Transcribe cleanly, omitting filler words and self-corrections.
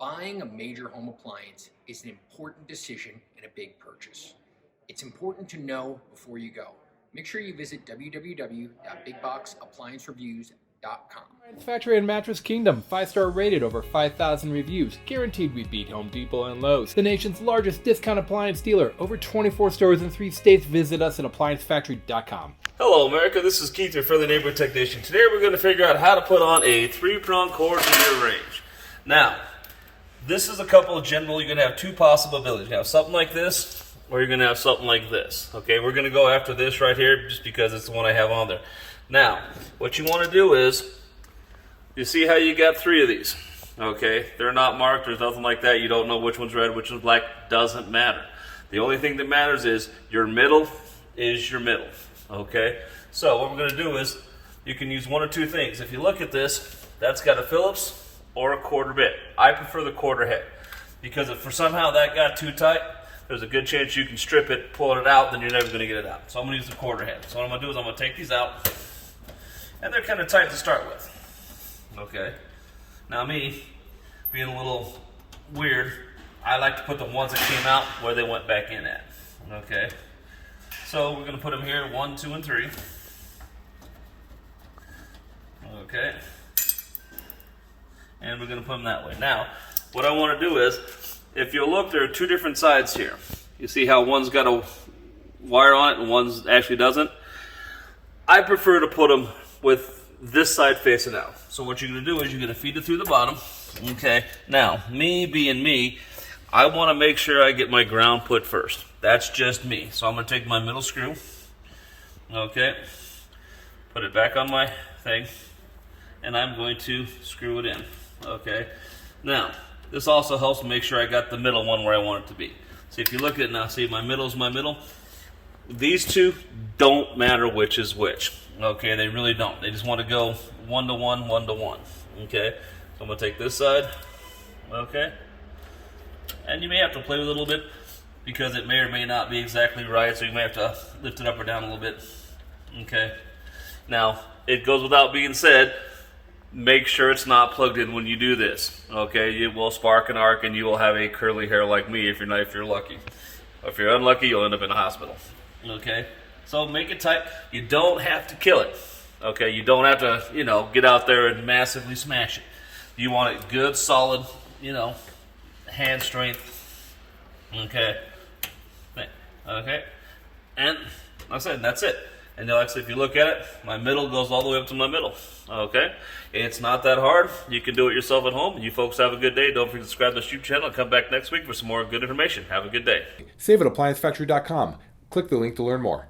Buying a major home appliance is an important decision and a big purchase. It's important to know before you go. Make sure you visit www.bigboxappliancereviews.com. Factory and Mattress Kingdom, 5-star rated, over 5,000 reviews. Guaranteed we beat Home Depot and Lowe's. The nation's largest discount appliance dealer. Over 24 stores in 3 states. Visit us at ApplianceFactory.com. Hello America, this is Keith, your friendly neighborhood technician. Today we're going to figure out how to put on a 3-prong cord heater range. Now, this is a couple of general, you're going to have 2 possible abilities. You're going to have something like this, or you're going to have something like this. Okay, we're going to go after this right here just because it's the one I have on there. Now, what you want to do is, you see how you got 3 of these. Okay, they're not marked, there's nothing like that. You don't know which one's red, which one's black, doesn't matter. The only thing that matters is your middle is your middle. Okay, so what we're going to do is, you can use one or 2 things. If you look at this, that's got a Phillips or a quarter bit. I prefer the quarter head, because if for somehow that got too tight, there's a good chance you can strip it, pull it out, then you're never going to get it out. So I'm going to use the quarter head. So what I'm going to do is I'm going to take these out, and they're kind of tight to start with. Okay, now me, being a little weird, I like to put the ones that came out where they went back in at. Okay, so we're going to put them here, 1, 2, and 3. Okay, and we're going to put them that way. Now, what I want to do is, if you look, there are 2 different sides here. You see how one's got a wire on it and one's actually doesn't? I prefer to put them with this side facing out. So what you're going to do is you're going to feed it through the bottom. Okay, now, me being me, I want to make sure I get my ground put first. That's just me. So I'm going to take my middle screw, okay, put it back on my thing, and I'm going to screw it in. Okay, now this also helps make sure I got the middle one where I want it to be. See, if you look at it now, see, my middle is my middle. These 2 don't matter which is which. Okay, they really don't. They just want to go 1 to 1, 1 to 1. Okay, so I'm going to take this side. Okay, and you may have to play with it a little bit because it may or may not be exactly right, so you may have to lift it up or down a little bit. Okay, now it goes without being said, make sure it's not plugged in when you do this. Okay, it will spark and arc and you will have a curly hair like me if you're lucky. If you're unlucky, you'll end up in a hospital. Okay, so make it tight. You don't have to kill it. Okay, you don't have to, get out there and massively smash it. You want it good, solid, hand strength. Okay, okay, and like I said, that's it. And like I said, if you look at it, my middle goes all the way up to my middle. Okay, it's not that hard. You can do it yourself at home. You folks have a good day. Don't forget to subscribe to the YouTube channel. Come back next week for some more good information. Have a good day. Save at ApplianceFactory.com. Click the link to learn more.